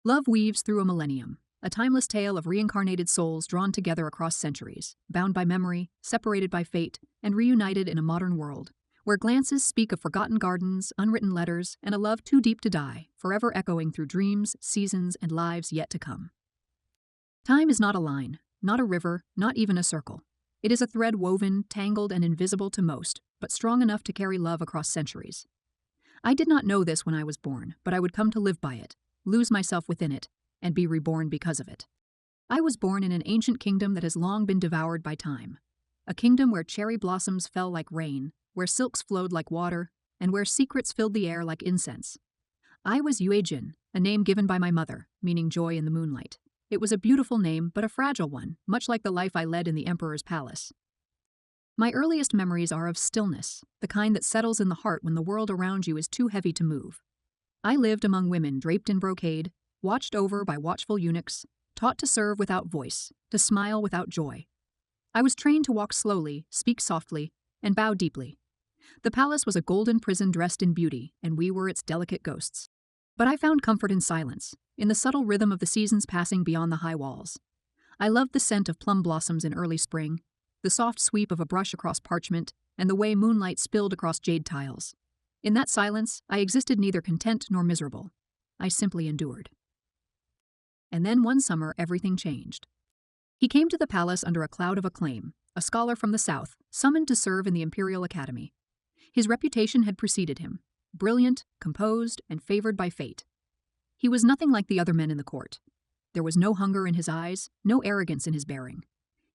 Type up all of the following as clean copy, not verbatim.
Love weaves through a millennium, a timeless tale of reincarnated souls drawn together across centuries, bound by memory, separated by fate, and reunited in a modern world, where glances speak of forgotten gardens, unwritten letters, and a love too deep to die, forever echoing through dreams, seasons, and lives yet to come. Time is not a line, not a river, not even a circle. It is a thread woven, tangled, and invisible to most, but strong enough to carry love across centuries. I did not know this when I was born, but I would come to live by it, lose myself within it, and be reborn because of it. I was born in an ancient kingdom that has long been devoured by time. A kingdom where cherry blossoms fell like rain, where silks flowed like water, and where secrets filled the air like incense. I was Yuejin, a name given by my mother, meaning joy in the moonlight. It was a beautiful name, but a fragile one, much like the life I led in the emperor's palace. My earliest memories are of stillness, the kind that settles in the heart when the world around you is too heavy to move. I lived among women draped in brocade, watched over by watchful eunuchs, taught to serve without voice, to smile without joy. I was trained to walk slowly, speak softly, and bow deeply. The palace was a golden prison dressed in beauty, and we were its delicate ghosts. But I found comfort in silence, in the subtle rhythm of the seasons passing beyond the high walls. I loved the scent of plum blossoms in early spring, the soft sweep of a brush across parchment, and the way moonlight spilled across jade tiles. In that silence, I existed neither content nor miserable. I simply endured. And then one summer, everything changed. He came to the palace under a cloud of acclaim, a scholar from the south, summoned to serve in the Imperial Academy. His reputation had preceded him, brilliant, composed, and favored by fate. He was nothing like the other men in the court. There was no hunger in his eyes, no arrogance in his bearing.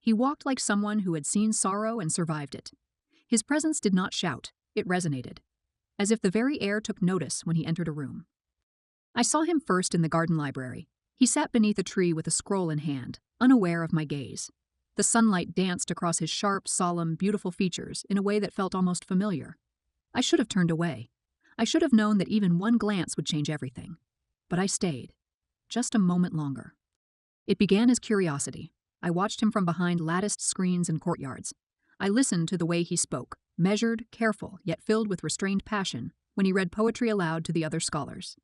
He walked like someone who had seen sorrow and survived it. His presence did not shout, it resonated, as if the very air took notice when he entered a room. I saw him first in the garden library. He sat beneath a tree with a scroll in hand, unaware of my gaze. The sunlight danced across his sharp, solemn, beautiful features in a way that felt almost familiar. I should have turned away. I should have known that even one glance would change everything. But I stayed, just a moment longer. It began as curiosity. I watched him from behind latticed screens and courtyards. I listened to the way he spoke, measured, careful, yet filled with restrained passion, when he read poetry aloud to the other scholars.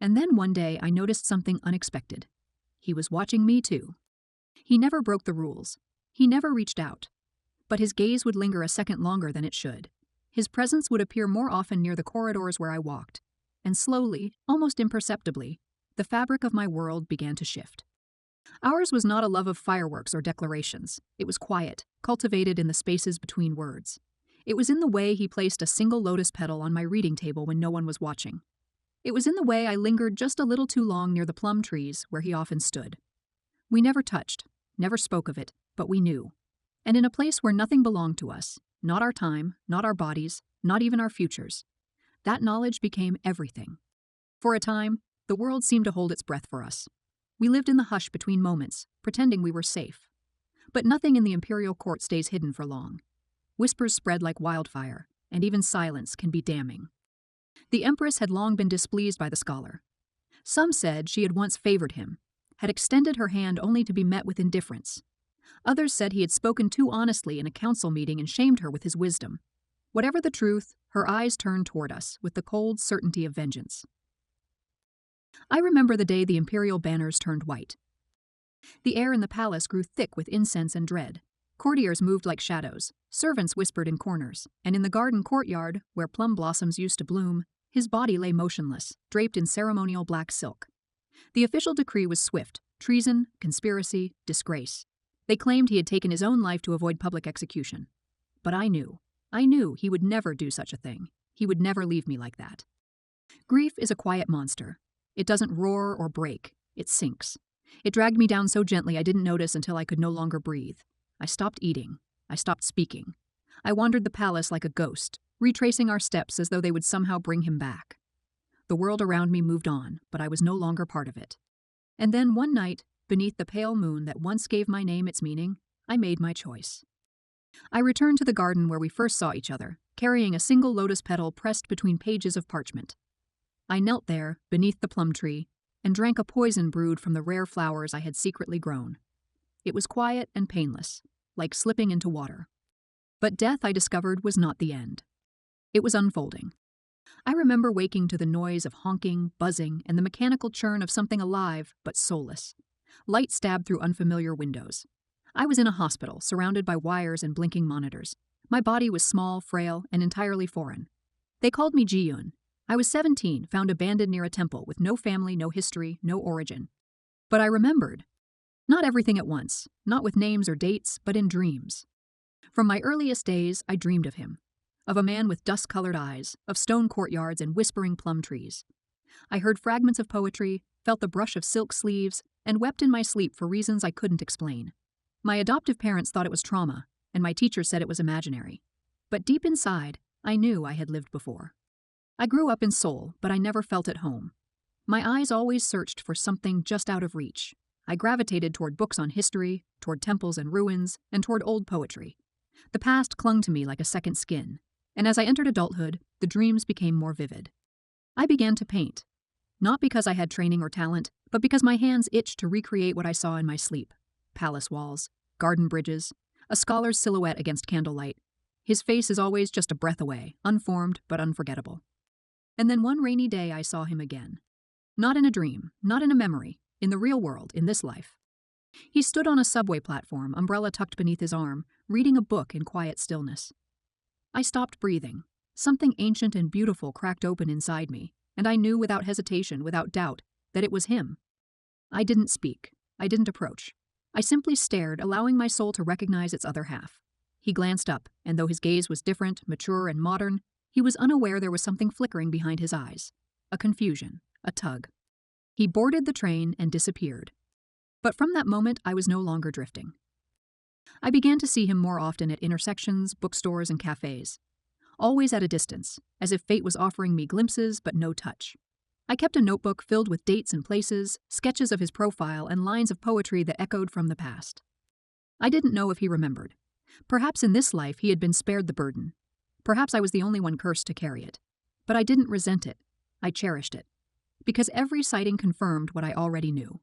And then one day I noticed something unexpected. He was watching me too. He never broke the rules. He never reached out. But his gaze would linger a second longer than it should. His presence would appear more often near the corridors where I walked. And slowly, almost imperceptibly, the fabric of my world began to shift. Ours was not a love of fireworks or declarations. It was quiet, cultivated in the spaces between words. It was in the way he placed a single lotus petal on my reading table when no one was watching. It was in the way I lingered just a little too long near the plum trees where he often stood. We never touched, never spoke of it, but we knew. And in a place where nothing belonged to us, not our time, not our bodies, not even our futures, that knowledge became everything. For a time, the world seemed to hold its breath for us. We lived in the hush between moments, pretending we were safe. But nothing in the imperial court stays hidden for long. Whispers spread like wildfire, and even silence can be damning. The empress had long been displeased by the scholar. Some said she had once favored him, had extended her hand only to be met with indifference. Others said he had spoken too honestly in a council meeting and shamed her with his wisdom. Whatever the truth, her eyes turned toward us with the cold certainty of vengeance. I remember the day the imperial banners turned white. The air in the palace grew thick with incense and dread. Courtiers moved like shadows, servants whispered in corners, and in the garden courtyard, where plum blossoms used to bloom, his body lay motionless, draped in ceremonial black silk. The official decree was swift: treason, conspiracy, disgrace. They claimed he had taken his own life to avoid public execution. But I knew he would never do such a thing. He would never leave me like that. Grief is a quiet monster. It doesn't roar or break, it sinks. It dragged me down so gently I didn't notice until I could no longer breathe. I stopped eating. I stopped speaking. I wandered the palace like a ghost, retracing our steps as though they would somehow bring him back. The world around me moved on, but I was no longer part of it. And then one night, beneath the pale moon that once gave my name its meaning, I made my choice. I returned to the garden where we first saw each other, carrying a single lotus petal pressed between pages of parchment. I knelt there, beneath the plum tree, and drank a poison brewed from the rare flowers I had secretly grown. It was quiet and painless, like slipping into water. But death, I discovered, was not the end. It was unfolding. I remember waking to the noise of honking, buzzing, and the mechanical churn of something alive but soulless. Light stabbed through unfamiliar windows. I was in a hospital, surrounded by wires and blinking monitors. My body was small, frail, and entirely foreign. They called me Ji-yoon. I was 17, found abandoned near a temple with no family, no history, no origin. But I remembered. Not everything at once, not with names or dates, but in dreams. From my earliest days, I dreamed of him. Of a man with dust-colored eyes, of stone courtyards and whispering plum trees. I heard fragments of poetry, felt the brush of silk sleeves, and wept in my sleep for reasons I couldn't explain. My adoptive parents thought it was trauma, and my teachers said it was imaginary. But deep inside, I knew I had lived before. I grew up in Seoul, but I never felt at home. My eyes always searched for something just out of reach. I gravitated toward books on history, toward temples and ruins, and toward old poetry. The past clung to me like a second skin, and as I entered adulthood, the dreams became more vivid. I began to paint. Not because I had training or talent, but because my hands itched to recreate what I saw in my sleep. Palace walls, garden bridges, a scholar's silhouette against candlelight. His face is always just a breath away, unformed but unforgettable. And then one rainy day I saw him again. Not in a dream, not in a memory, in the real world, in this life. He stood on a subway platform, umbrella tucked beneath his arm, reading a book in quiet stillness. I stopped breathing. Something ancient and beautiful cracked open inside me, and I knew without hesitation, without doubt, that it was him. I didn't speak. I didn't approach. I simply stared, allowing my soul to recognize its other half. He glanced up, and though his gaze was different, mature, and modern, he was unaware there was something flickering behind his eyes. A confusion, a tug. He boarded the train and disappeared. But from that moment, I was no longer drifting. I began to see him more often at intersections, bookstores, and cafes. Always at a distance, as if fate was offering me glimpses but no touch. I kept a notebook filled with dates and places, sketches of his profile, and lines of poetry that echoed from the past. I didn't know if he remembered. Perhaps in this life he had been spared the burden. Perhaps I was the only one cursed to carry it. But I didn't resent it. I cherished it. Because every sighting confirmed what I already knew.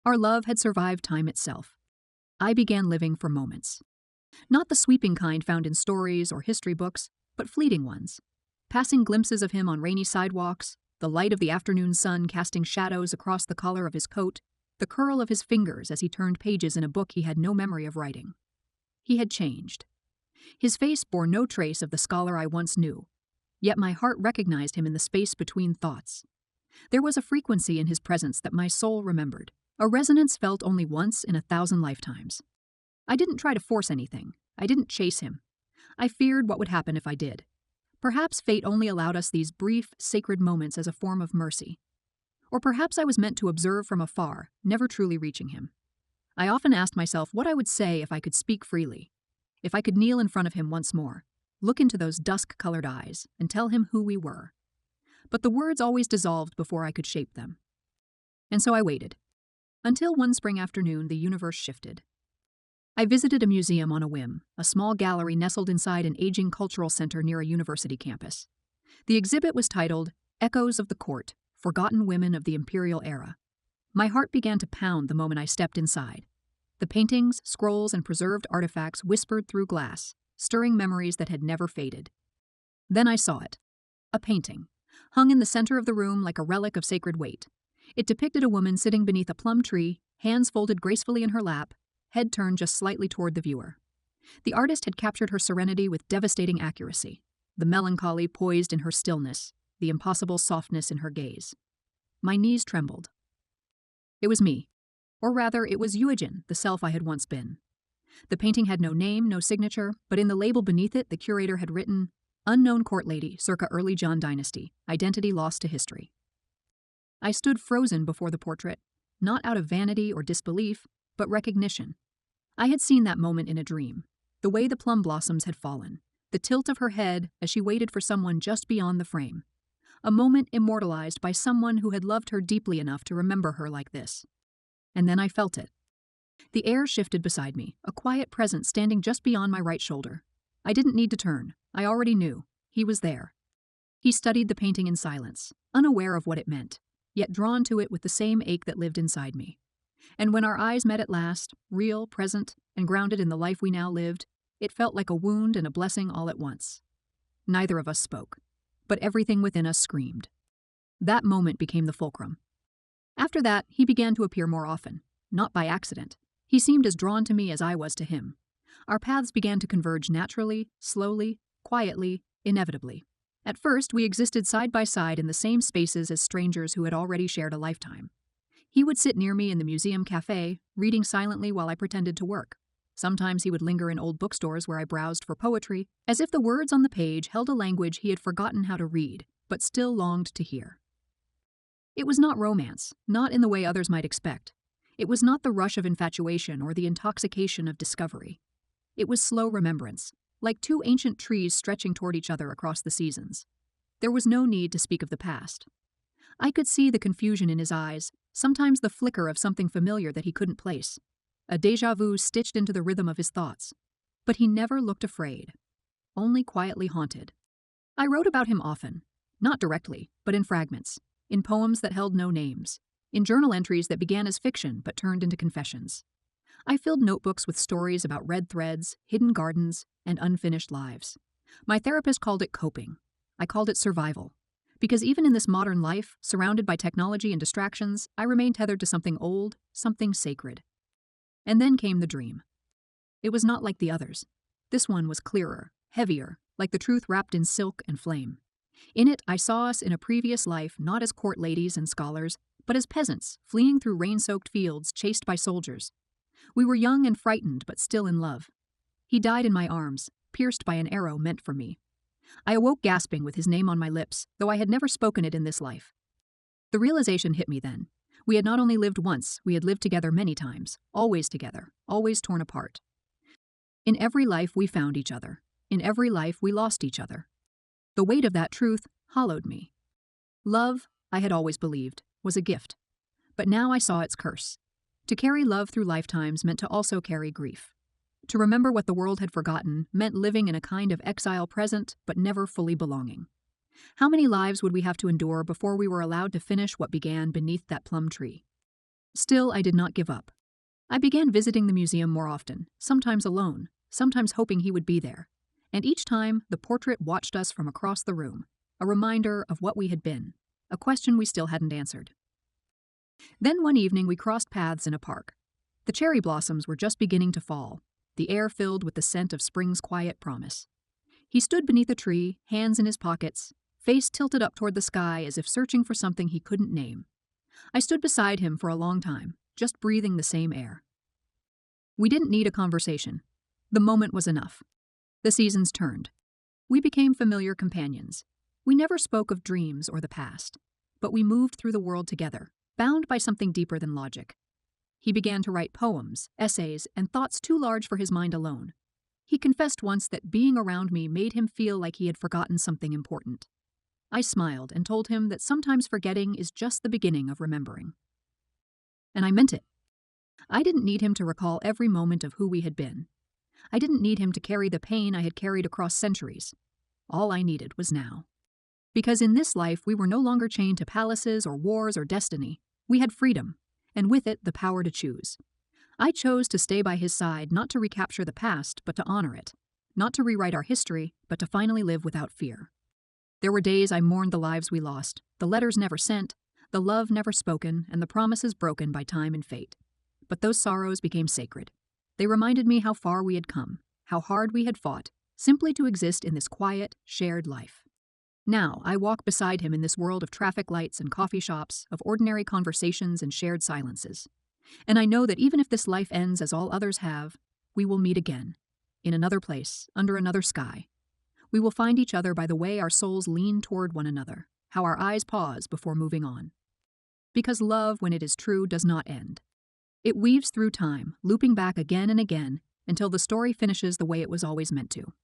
Our love had survived time itself. I began living for moments. Not the sweeping kind found in stories or history books, but fleeting ones. Passing glimpses of him on rainy sidewalks, the light of the afternoon sun casting shadows across the collar of his coat, the curl of his fingers as he turned pages in a book he had no memory of writing. He had changed. His face bore no trace of the scholar I once knew, yet my heart recognized him in the space between thoughts. There was a frequency in his presence that my soul remembered, a resonance felt only once in 1,000 lifetimes. I didn't try to force anything. I didn't chase him. I feared what would happen if I did. Perhaps fate only allowed us these brief, sacred moments as a form of mercy. Or perhaps I was meant to observe from afar, never truly reaching him. I often asked myself what I would say if I could speak freely, if I could kneel in front of him once more, look into those dusk-colored eyes, and tell him who we were. But the words always dissolved before I could shape them. And so I waited. Until one spring afternoon, the universe shifted. I visited a museum on a whim, a small gallery nestled inside an aging cultural center near a university campus. The exhibit was titled, Echoes of the Court, Forgotten Women of the Imperial Era. My heart began to pound the moment I stepped inside. The paintings, scrolls, and preserved artifacts whispered through glass, stirring memories that had never faded. Then I saw it. A painting, hung in the center of the room like a relic of sacred weight. It depicted a woman sitting beneath a plum tree, hands folded gracefully in her lap, head turned just slightly toward the viewer. The artist had captured her serenity with devastating accuracy, the melancholy poised in her stillness, the impossible softness in her gaze. My knees trembled. It was me. Or rather, it was Yuejin, the self I had once been. The painting had no name, no signature, but in the label beneath it, the curator had written, Unknown Court Lady, circa early Zhang Dynasty, identity lost to history. I stood frozen before the portrait, not out of vanity or disbelief, but recognition. I had seen that moment in a dream, the way the plum blossoms had fallen, the tilt of her head as she waited for someone just beyond the frame. A moment immortalized by someone who had loved her deeply enough to remember her like this. And then I felt it. The air shifted beside me, a quiet presence standing just beyond my right shoulder. I didn't need to turn. I already knew. He was there. He studied the painting in silence, unaware of what it meant, yet drawn to it with the same ache that lived inside me. And when our eyes met at last, real, present, and grounded in the life we now lived, it felt like a wound and a blessing all at once. Neither of us spoke. but everything within us screamed. That moment became the fulcrum. After that, he began to appear more often, not by accident. He seemed as drawn to me as I was to him. Our paths began to converge naturally, slowly, quietly, inevitably. At first, we existed side by side in the same spaces as strangers who had already shared a lifetime. He would sit near me in the museum cafe, reading silently while I pretended to work. Sometimes he would linger in old bookstores where I browsed for poetry, as if the words on the page held a language he had forgotten how to read, but still longed to hear. It was not romance, not in the way others might expect. It was not the rush of infatuation or the intoxication of discovery. It was slow remembrance, like two ancient trees stretching toward each other across the seasons. There was no need to speak of the past. I could see the confusion in his eyes, sometimes the flicker of something familiar that he couldn't place, a déjà vu stitched into the rhythm of his thoughts. But he never looked afraid, only quietly haunted. I wrote about him often, not directly, but in fragments, in poems that held no names, in journal entries that began as fiction but turned into confessions. I filled notebooks with stories about red threads, hidden gardens, and unfinished lives. My therapist called it coping. I called it survival. Because even in this modern life, surrounded by technology and distractions, I remained tethered to something old, something sacred. And then came the dream. It was not like the others. This one was clearer, heavier, like the truth wrapped in silk and flame. In it, I saw us in a previous life not as court ladies and scholars, but as peasants fleeing through rain-soaked fields chased by soldiers. We were young and frightened, but still in love. He died in my arms, pierced by an arrow meant for me. I awoke gasping with his name on my lips, though I had never spoken it in this life. The realization hit me then. We had not only lived once, we had lived together many times, always together, always torn apart. In every life we found each other. In every life we lost each other. The weight of that truth hollowed me. Love, I had always believed, was a gift. But now I saw its curse. To carry love through lifetimes meant to also carry grief. To remember what the world had forgotten meant living in a kind of exile present, but never fully belonging. How many lives would we have to endure before we were allowed to finish what began beneath that plum tree? Still, I did not give up. I began visiting the museum more often, sometimes alone, sometimes hoping he would be there. And each time, the portrait watched us from across the room, a reminder of what we had been, a question we still hadn't answered. Then one evening we crossed paths in a park. The cherry blossoms were just beginning to fall, the air filled with the scent of spring's quiet promise. He stood beneath a tree, hands in his pockets, face tilted up toward the sky as if searching for something he couldn't name. I stood beside him for a long time, just breathing the same air. We didn't need a conversation. The moment was enough. The seasons turned. We became familiar companions. We never spoke of dreams or the past, but we moved through the world together, bound by something deeper than logic. He began to write poems, essays, and thoughts too large for his mind alone. He confessed once that being around me made him feel like he had forgotten something important. I smiled and told him that sometimes forgetting is just the beginning of remembering. And I meant it. I didn't need him to recall every moment of who we had been. I didn't need him to carry the pain I had carried across centuries. All I needed was now. Because in this life we were no longer chained to palaces or wars or destiny. We had freedom, and with it the power to choose. I chose to stay by his side not to recapture the past, but to honor it. Not to rewrite our history, but to finally live without fear. There were days I mourned the lives we lost, the letters never sent, the love never spoken, and the promises broken by time and fate. But those sorrows became sacred. They reminded me how far we had come, how hard we had fought, simply to exist in this quiet, shared life. Now, I walk beside him in this world of traffic lights and coffee shops, of ordinary conversations and shared silences. And I know that even if this life ends as all others have, we will meet again, in another place, under another sky. We will find each other by the way our souls lean toward one another, how our eyes pause before moving on. Because love, when it is true, does not end. It weaves through time, looping back again and again, until the story finishes the way it was always meant to.